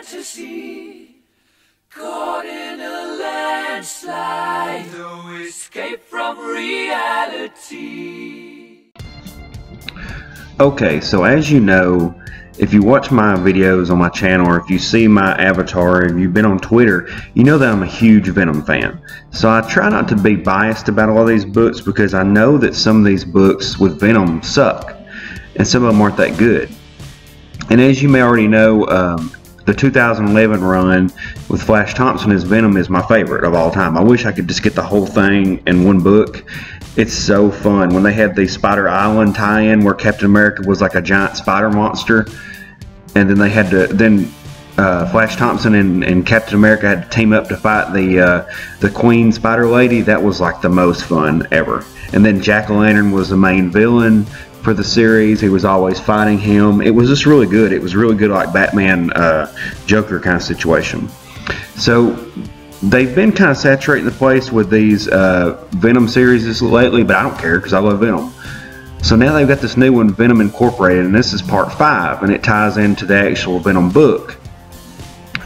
fantasy, caught in a landslide, no escape from reality. Okay, so as you know, if you watch my videos on my channel, or if you see my avatar, or if you've been on Twitter, you know that I'm a huge Venom fan. So I try not to be biased about all these books because I know that some of these books with Venom suck, and some of them aren't that good. And as you may already know, the 2011 run with Flash Thompson as Venom is my favorite of all time. I wish I could just get the whole thing in one book. It's so fun. When they had the Spider Island tie-in where Captain America was like a giant spider monster, and then they had to, Flash Thompson and Captain America had to team up to fight the Queen Spider Lady. That was like the most fun ever. And then Jack-o'-lantern was the main villain for the series. He was always fighting him. It was just really good. It was really good, like Batman Joker kind of situation. So they've been kind of saturating the place with these Venom series lately, but I don't care because I love Venom. So now they've got this new one, Venom Incorporated, and this is part 5, and it ties into the actual Venom book.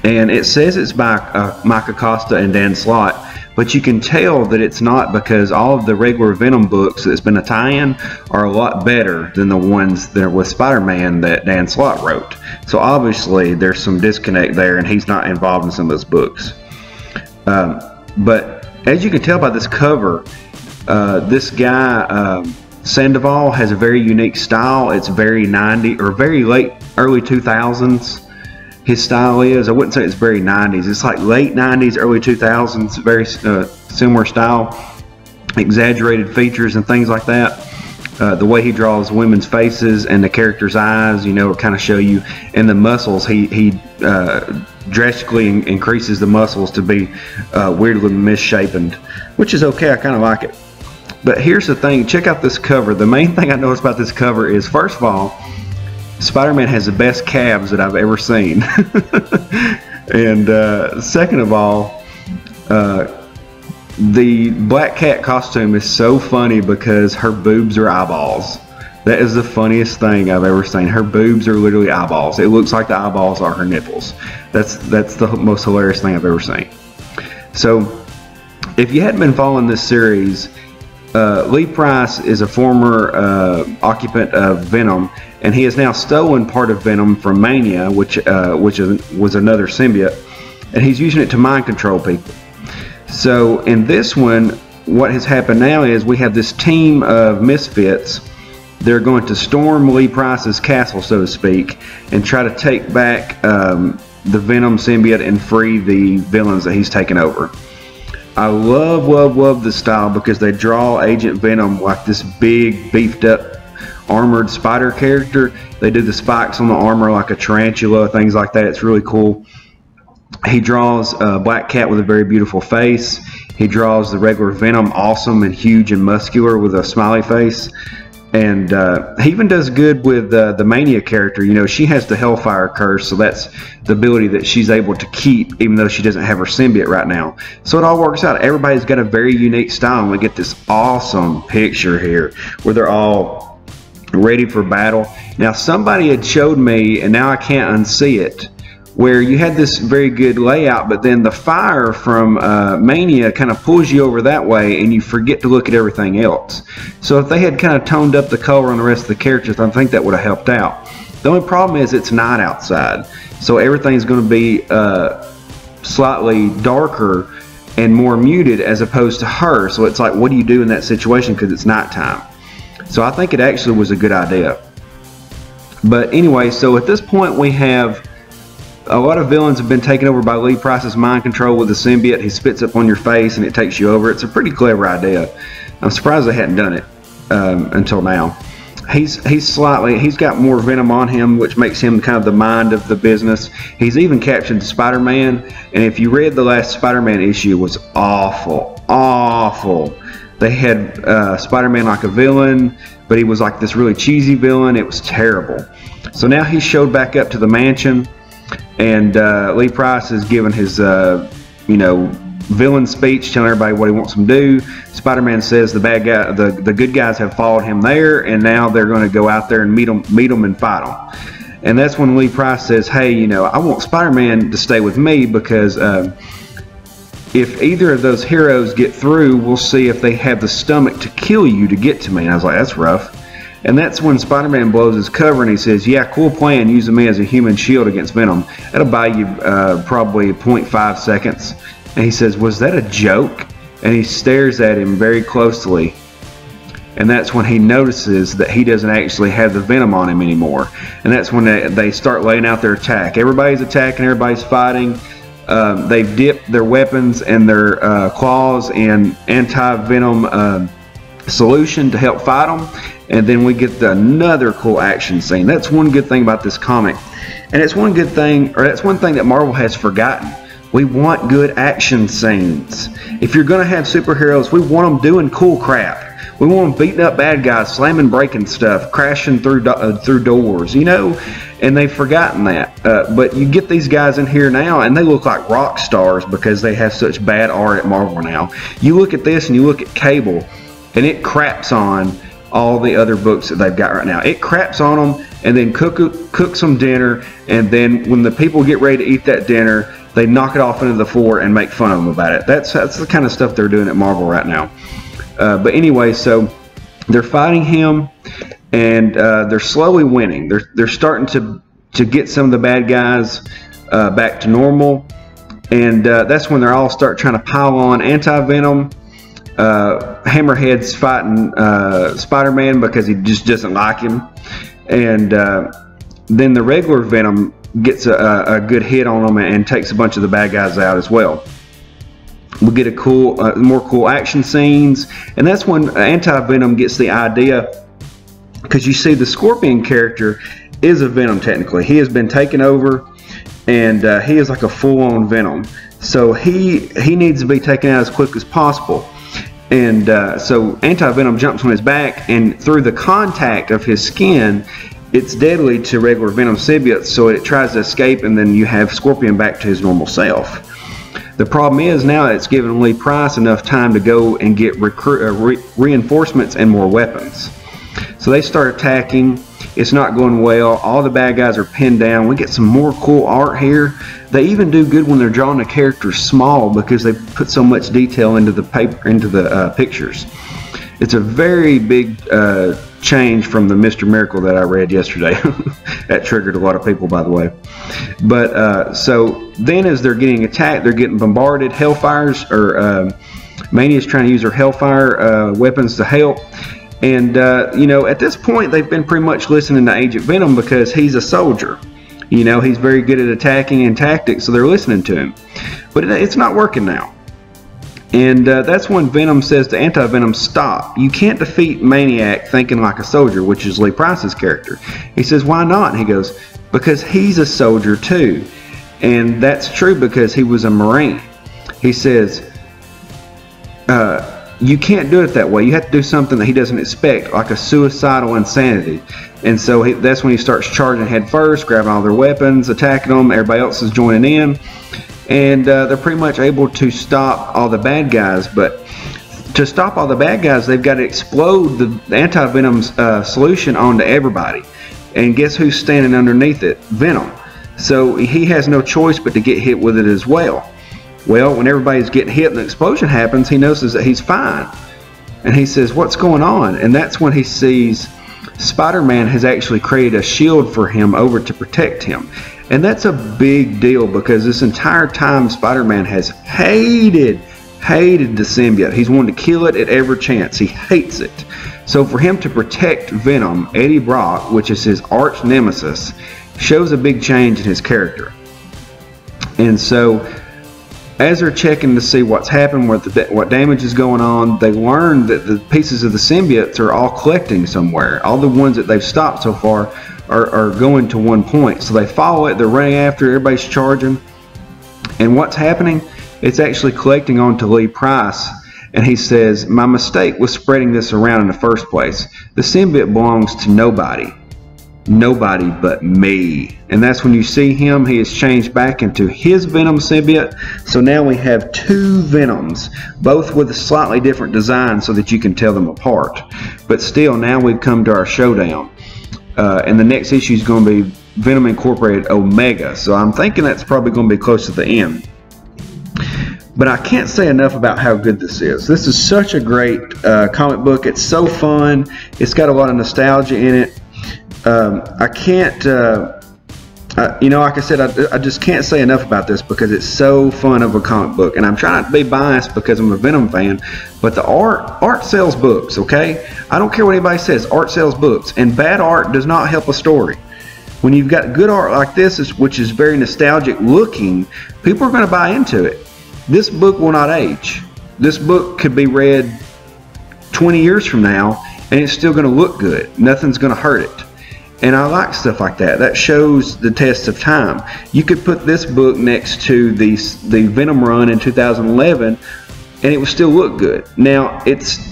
And it says it's by Mike Acosta and Dan Slott, but you can tell that it's not, because all of the regular Venom books that's been a tie-in are a lot better than the ones that are with Spider-Man that Dan Slott wrote. So obviously there's some disconnect there, and he's not involved in some of those books. But as you can tell by this cover, this guy Sandoval has a very unique style. It's very 90s or very late early 2000s. His style is, I wouldn't say it's very 90s. It's like late 90s, early 2000s. Very similar style, exaggerated features and things like that. The way he draws women's faces and the characters' eyes, you know, kind of show you. And the muscles, he drastically increases the muscles to be weirdly misshapen, which is okay. I kind of like it. But here's the thing, check out this cover. The main thing I noticed about this cover is, first of all, Spider-Man has the best calves that I've ever seen. And second of all, the Black Cat costume is so funny because her boobs are eyeballs. That is the funniest thing I've ever seen. Her boobs are literally eyeballs. It looks like the eyeballs are her nipples. That's the most hilarious thing I've ever seen. So if you hadn't been following this series, Lee Price is a former occupant of Venom, and he has now stolen part of Venom from Mania, which was another symbiote, and he's using it to mind control people. So in this one, what has happened now is we have this team of misfits. They're going to storm Lee Price's castle, so to speak, and try to take back the Venom symbiote and free the villains that he's taken over. I love the style because they draw Agent Venom like this big, beefed up, armored spider character. They do the spikes on the armor like a tarantula, things like that. It's really cool. He draws Black Cat with a very beautiful face. He draws the regular Venom awesome and huge and muscular with a smiley face. And he even does good with the Mania character. You know, she has the Hellfire curse, so that's the ability that she's able to keep, even though she doesn't have her symbiote right now. So it all works out. Everybody's got a very unique style, and we get this awesome picture here where they're all ready for battle. Now, somebody had showed me, and now I can't unsee it, where you had this very good layout, but then the fire from Mania kind of pulls you over that way, and you forget to look at everything else. So if they had kind of toned up the color on the rest of the characters, I think that would have helped out. The only problem is it's night outside, so everything's going to be slightly darker and more muted as opposed to her. So it's like, what do you do in that situation because it's nighttime? So I think it actually was a good idea. But anyway, so at this point we have a lot of villains have been taken over by Lee Price's mind control with the symbiote. He spits up on your face and it takes you over. It's a pretty clever idea. I'm surprised they hadn't done it until now. He's got more Venom on him, which makes him kind of the mind of the business. He's even captured Spider-Man, and if you read the last Spider-Man issue, it was awful. They had Spider-Man like a villain, but he was like this really cheesy villain. It was terrible. So now he showed back up to the mansion, and Lee Price has given his, villain speech, telling everybody what he wants them to do. Spider-Man says the bad guy, the good guys have followed him there, and now they're going to go out there and meet them and fight them. And that's when Lee Price says, hey, you know, I want Spider-Man to stay with me because if either of those heroes get through, we'll see if they have the stomach to kill you to get to me. And I was like, that's rough. And that's when Spider-Man blows his cover and he says, yeah, cool plan, using me as a human shield against Venom. That'll buy you probably 0.5 seconds. And he says, was that a joke? And he stares at him very closely. And that's when he notices that he doesn't actually have the Venom on him anymore. And that's when they start laying out their attack. Everybody's attacking, everybody's fighting. They've dipped their weapons and their claws in anti-Venom solution to help fight them. And then we get another cool action scene. That's one good thing about this comic. And it's one good thing, or that's one thing that Marvel has forgotten. We want good action scenes. If you're going to have superheroes, we want them doing cool crap. We want them beating up bad guys, slamming, breaking stuff, crashing through doors, you know? And they've forgotten that. But you get these guys in here now, and they look like rock stars because they have such bad art at Marvel now. You look at this, and you look at Cable, and it craps on all the other books that they've got right now. It craps on them, and then cook some dinner, and then when the people get ready to eat that dinner, they knock it off into the floor and make fun of them about it. That's the kind of stuff they're doing at Marvel right now. But anyway, so they're fighting him, and they're slowly winning. They're starting to get some of the bad guys back to normal, and that's when they're all start trying to pile on anti-Venom. Hammerhead's fighting Spider-Man because he just doesn't like him, and then the regular Venom gets a good hit on him and takes a bunch of the bad guys out as well. We get a more cool action scenes, and that's when anti-Venom gets the idea, because you see the Scorpion character is a Venom technically. He has been taken over, and he is like a full-on Venom. So he needs to be taken out as quick as possible. And so anti-Venom jumps on his back, and through the contact of his skin, it's deadly to regular Venom symbiotes, so it tries to escape, and then you have Scorpion back to his normal self. The problem is now it's given Lee Price enough time to go and get reinforcements and more weapons. So they start attacking. It's not going well. All the bad guys are pinned down. We get some more cool art here. They even do good when they're drawing the characters small because they put so much detail into the paper, into the pictures. It's a very big change from the Mr. Miracle that I read yesterday. That triggered a lot of people, by the way. But so then as they're getting attacked, they're getting bombarded. Hellfires, or Mania's trying to use her Hellfire weapons to help. And, you know, at this point, they've been pretty much listening to Agent Venom because he's a soldier. You know, he's very good at attacking and tactics, so they're listening to him. But it's not working now. And that's when Venom says to Anti-Venom, stop. You can't defeat Maniac thinking like a soldier, which is Lee Price's character. He says, why not? And he goes, because he's a soldier too. And that's true because he was a Marine. He says, you can't do it that way. You have to do something that he doesn't expect, like a suicidal insanity. And so that's when he starts charging head first, grabbing all their weapons, attacking them. Everybody else is joining in. And they're pretty much able to stop all the bad guys. But to stop all the bad guys, they've got to explode the anti-Venom's solution onto everybody. And guess who's standing underneath it? Venom. So he has no choice but to get hit with it as well. Well, when everybody's getting hit and the explosion happens, he notices that he's fine. And he says, what's going on? And that's when he sees Spider-Man has actually created a shield for him over to protect him. And that's a big deal because this entire time Spider-Man has hated the symbiote. He's wanted to kill it at every chance. He hates it. So for him to protect Venom, Eddie Brock, which is his arch nemesis, shows a big change in his character. And so as they're checking to see what's happened, what damage is going on, they learn that the pieces of the symbiotes are all collecting somewhere. All the ones that they've stopped so far are going to one point. So they follow it, they're running after it, everybody's charging. And what's happening? It's actually collecting onto Lee Price. And he says, my mistake was spreading this around in the first place. The symbiote belongs to nobody. Nobody but me. And that's when you see him, he has changed back into his Venom symbiote. So now we have two Venoms, both with a slightly different design so that you can tell them apart. But still, now we've come to our showdown. And the next issue is going to be Venom Incorporated Omega, so I'm thinking that's probably going to be close to the end. But I can't say enough about how good this is. This is such a great comic book. It's so fun. It's got a lot of nostalgia in it. I can't, you know, like I said, I just can't say enough about this because it's so fun of a comic book. And I'm trying not to be biased because I'm a Venom fan, but the art sells books, okay? I don't care what anybody says, art sells books. And bad art does not help a story. When you've got good art like this, which is very nostalgic looking, people are going to buy into it. This book will not age. This book could be read 20 years from now and it's still going to look good. Nothing's going to hurt it. And I like stuff like that. That shows the test of time. You could put this book next to the Venom run in 2011 and it would still look good. Now, it's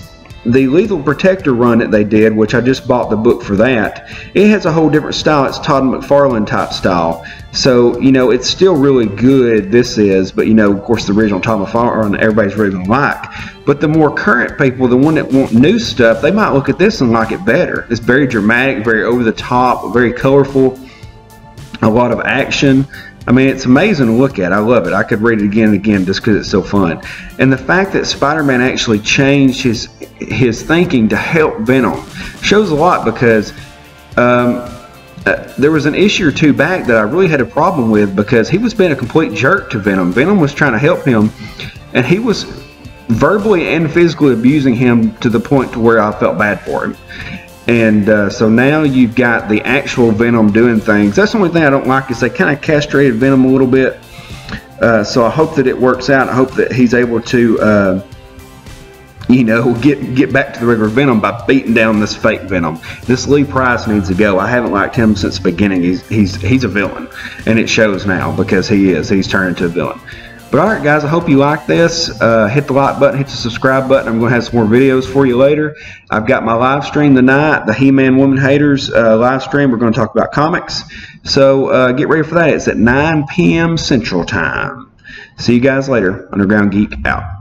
the Lethal Protector run that they did, which I just bought the book for that. It has a whole different style. It's Todd McFarlane type style. So, you know, it's still really good, this is, but, you know, of course, the original Todd McFarlane, everybody's really going to like. But the more current people, the one that want new stuff, they might look at this and like it better. It's very dramatic, very over the top, very colorful, a lot of action. I mean, it's amazing to look at. I love it. I could read it again and again just because it's so fun. And the fact that Spider-Man actually changed his thinking to help Venom shows a lot, because there was an issue or two back that I really had a problem with because he was being a complete jerk to Venom. Venom was trying to help him, and he was verbally and physically abusing him to the point to where I felt bad for him. And so now you've got the actual Venom doing things. That's the only thing I don't like, is they kind of castrated Venom a little bit. So I hope that it works out. I hope that he's able to, you know, get back to the regular Venom by beating down this fake Venom. This Lee Price needs to go. I haven't liked him since the beginning. He's a villain, and it shows now because he is. He's turned into a villain. But alright guys, I hope you like this. Hit the like button, hit the subscribe button. I'm going to have some more videos for you later. I've got my live stream tonight, the He-Man Woman Haters live stream. We're going to talk about comics. So get ready for that. It's at 9 p.m. Central Time. See you guys later. Underground Geek out.